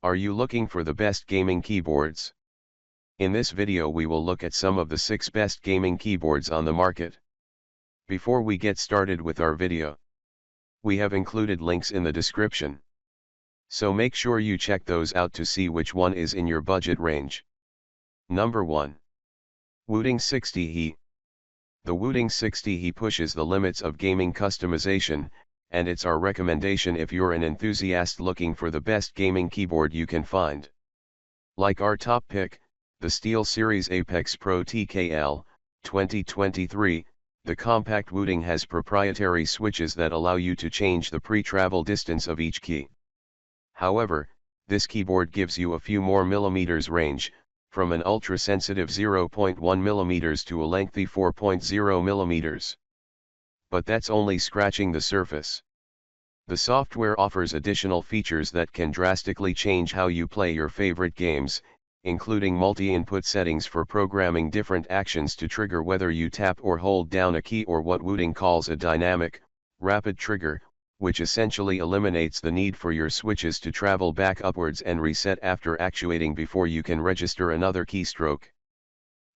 Are you looking for the best gaming keyboards? In this video we will look at some of the 6 best gaming keyboards on the market. Before we get started with our video, we have included links in the description. So make sure you check those out to see which one is in your budget range. Number 1. Wooting 60He. The Wooting 60He pushes the limits of gaming customization, and it's our recommendation if you're an enthusiast looking for the best gaming keyboard you can find. Like our top pick, the SteelSeries Apex Pro TKL 2023, the compact Wooting has proprietary switches that allow you to change the pre-travel distance of each key. However, this keyboard gives you a few more millimeters range, from an ultra-sensitive 0.1 mm to a lengthy 4.0 mm. But that's only scratching the surface. The software offers additional features that can drastically change how you play your favorite games, including multi-input settings for programming different actions to trigger whether you tap or hold down a key, or what Wooting calls a dynamic, rapid trigger, which essentially eliminates the need for your switches to travel back upwards and reset after actuating before you can register another keystroke.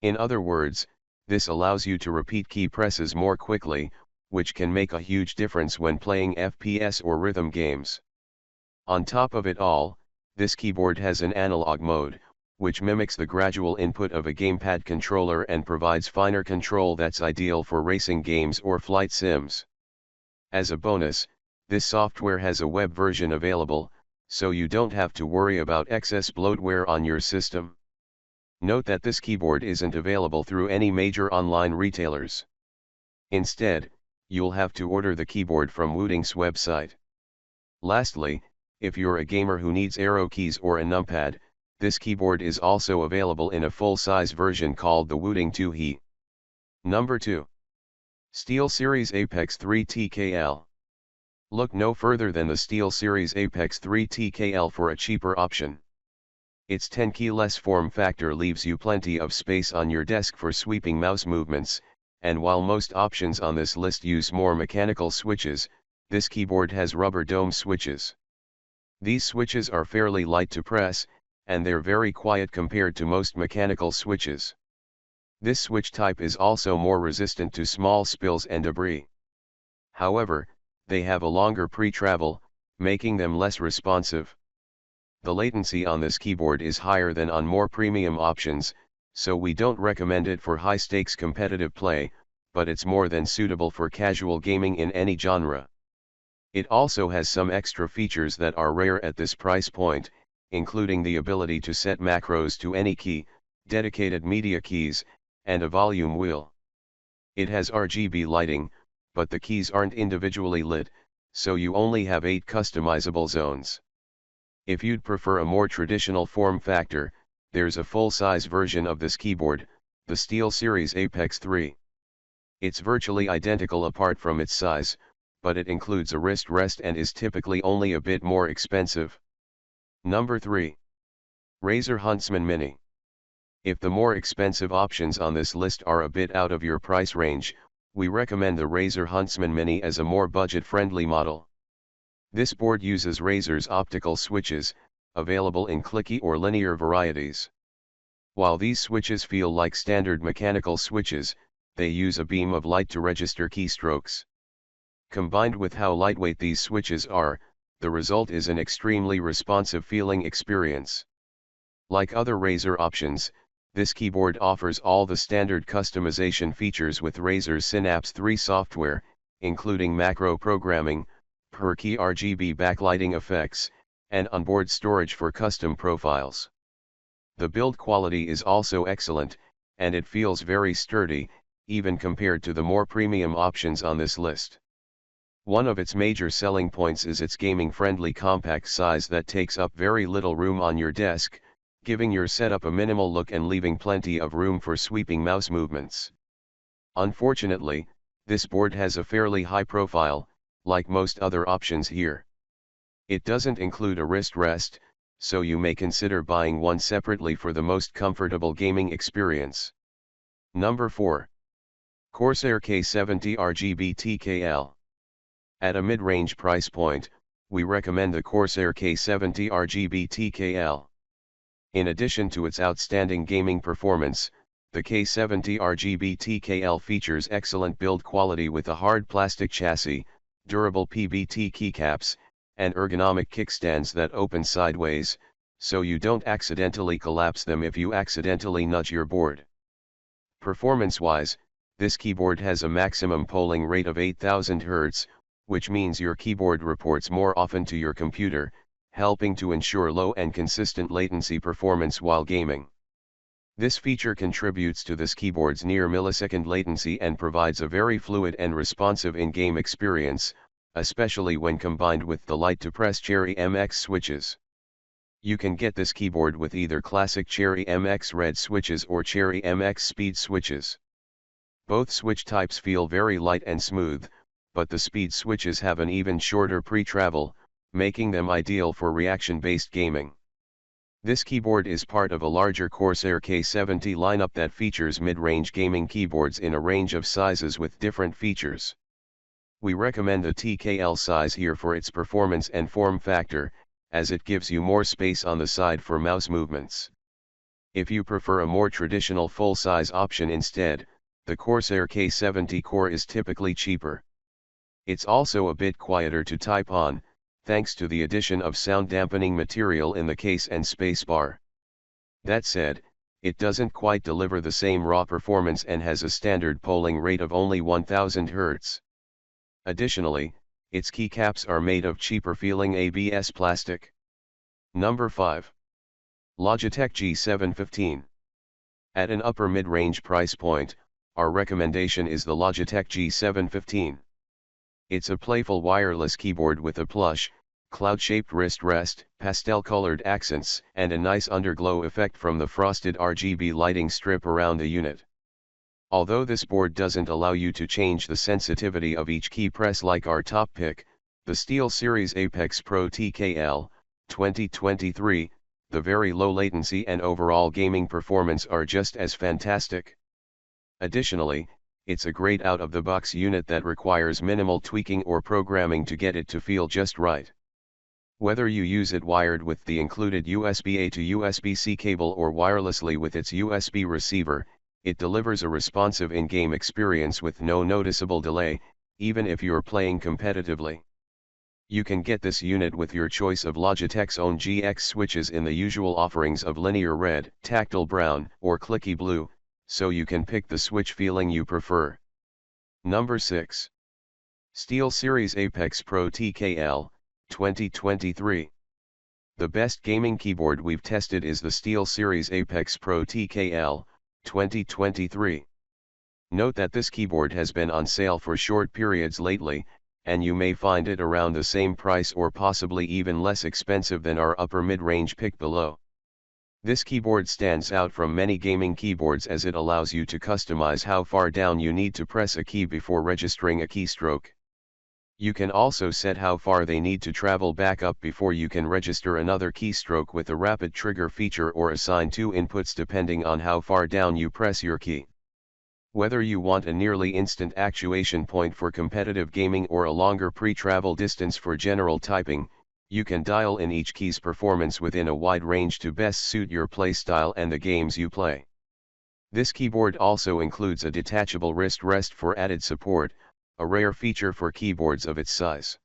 In other words, this allows you to repeat key presses more quickly, which can make a huge difference when playing FPS or rhythm games. On top of it all, this keyboard has an analog mode, which mimics the gradual input of a gamepad controller and provides finer control that's ideal for racing games or flight sims. As a bonus, this software has a web version available, so you don't have to worry about excess bloatware on your system. Note that this keyboard isn't available through any major online retailers. Instead, you'll have to order the keyboard from Wooting's website. Lastly, if you're a gamer who needs arrow keys or a numpad, this keyboard is also available in a full-size version called the Wooting 2He. Number 2. SteelSeries Apex 3 TKL. Look no further than the SteelSeries Apex 3 TKL for a cheaper option. Its 10-keyless form factor leaves you plenty of space on your desk for sweeping mouse movements, and while most options on this list use more mechanical switches, this keyboard has rubber dome switches. These switches are fairly light to press, and they're very quiet compared to most mechanical switches. This switch type is also more resistant to small spills and debris. However, they have a longer pre-travel, making them less responsive. The latency on this keyboard is higher than on more premium options, so we don't recommend it for high-stakes competitive play, but it's more than suitable for casual gaming in any genre. It also has some extra features that are rare at this price point, including the ability to set macros to any key, dedicated media keys, and a volume wheel. It has RGB lighting, but the keys aren't individually lit, so you only have 8 customizable zones. If you'd prefer a more traditional form factor, there's a full-size version of this keyboard, the SteelSeries Apex 3. It's virtually identical apart from its size, but it includes a wrist rest and is typically only a bit more expensive. Number 3. Razer Huntsman Mini. If the more expensive options on this list are a bit out of your price range, we recommend the Razer Huntsman Mini as a more budget-friendly model. This board uses Razer's optical switches, available in clicky or linear varieties. While these switches feel like standard mechanical switches, they use a beam of light to register keystrokes. Combined with how lightweight these switches are, the result is an extremely responsive feeling experience. Like other Razer options, this keyboard offers all the standard customization features with Razer's Synapse 3 software, including macro programming, per-key RGB backlighting effects, and onboard storage for custom profiles. The build quality is also excellent, and it feels very sturdy, even compared to the more premium options on this list. One of its major selling points is its gaming-friendly compact size that takes up very little room on your desk, giving your setup a minimal look and leaving plenty of room for sweeping mouse movements. Unfortunately, this board has a fairly high profile, like most other options here. It doesn't include a wrist rest, so you may consider buying one separately for the most comfortable gaming experience. Number 4. Corsair K70 RGBT KL. At a mid-range price point, we recommend the Corsair K70 RGBT KL. In addition to its outstanding gaming performance, the K70 RGBT KL features excellent build quality with a hard plastic chassis, durable PBT keycaps, and ergonomic kickstands that open sideways, so you don't accidentally collapse them if you accidentally nudge your board. Performance-wise, this keyboard has a maximum polling rate of 8000 Hz, which means your keyboard reports more often to your computer, helping to ensure low and consistent latency performance while gaming. This feature contributes to this keyboard's near millisecond latency and provides a very fluid and responsive in-game experience, especially when combined with the light-to-press Cherry MX switches. You can get this keyboard with either classic Cherry MX red switches or Cherry MX speed switches. Both switch types feel very light and smooth, but the speed switches have an even shorter pre-travel, making them ideal for reaction-based gaming. This keyboard is part of a larger Corsair K70 lineup that features mid-range gaming keyboards in a range of sizes with different features. We recommend the TKL size here for its performance and form factor, as it gives you more space on the side for mouse movements. If you prefer a more traditional full-size option instead, the Corsair K70 Core is typically cheaper. It's also a bit quieter to type on, thanks to the addition of sound dampening material in the case and spacebar. That said, it doesn't quite deliver the same raw performance and has a standard polling rate of only 1000 Hz. Additionally, its keycaps are made of cheaper feeling ABS plastic. Number 5. Logitech G715. At an upper mid-range price point, our recommendation is the Logitech G715. It's a playful wireless keyboard with a plush, cloud-shaped wrist rest, pastel-colored accents, and a nice underglow effect from the frosted RGB lighting strip around the unit. Although this board doesn't allow you to change the sensitivity of each key press like our top pick, the SteelSeries Apex Pro TKL 2023, the very low latency and overall gaming performance are just as fantastic. Additionally, it's a great out-of-the-box unit that requires minimal tweaking or programming to get it to feel just right. Whether you use it wired with the included USB-A to USB-C cable or wirelessly with its USB receiver, it delivers a responsive in-game experience with no noticeable delay, even if you're playing competitively. You can get this unit with your choice of Logitech's own GX switches in the usual offerings of linear red, tactile brown, or clicky blue, so you can pick the switch feeling you prefer. Number 6. SteelSeries Apex Pro TKL 2023. The best gaming keyboard we've tested is the SteelSeries Apex Pro TKL 2023. Note that this keyboard has been on sale for short periods lately, and you may find it around the same price or possibly even less expensive than our upper mid-range pick below. This keyboard stands out from many gaming keyboards as it allows you to customize how far down you need to press a key before registering a keystroke. You can also set how far they need to travel back up before you can register another keystroke with a rapid trigger feature or assign two inputs depending on how far down you press your key. Whether you want a nearly instant actuation point for competitive gaming or a longer pre-travel distance for general typing, you can dial in each key's performance within a wide range to best suit your playstyle and the games you play. This keyboard also includes a detachable wrist rest for added support, a rare feature for keyboards of its size.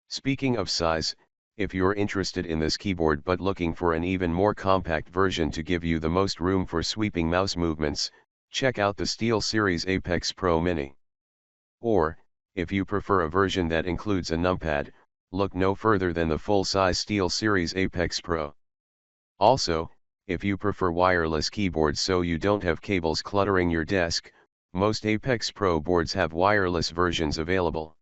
Speaking of size, if you're interested in this keyboard but looking for an even more compact version to give you the most room for sweeping mouse movements, check out the SteelSeries Apex Pro Mini. Or, if you prefer a version that includes a numpad, look no further than the full-size SteelSeries Apex Pro. Also, if you prefer wireless keyboards so you don't have cables cluttering your desk, most Apex Pro boards have wireless versions available.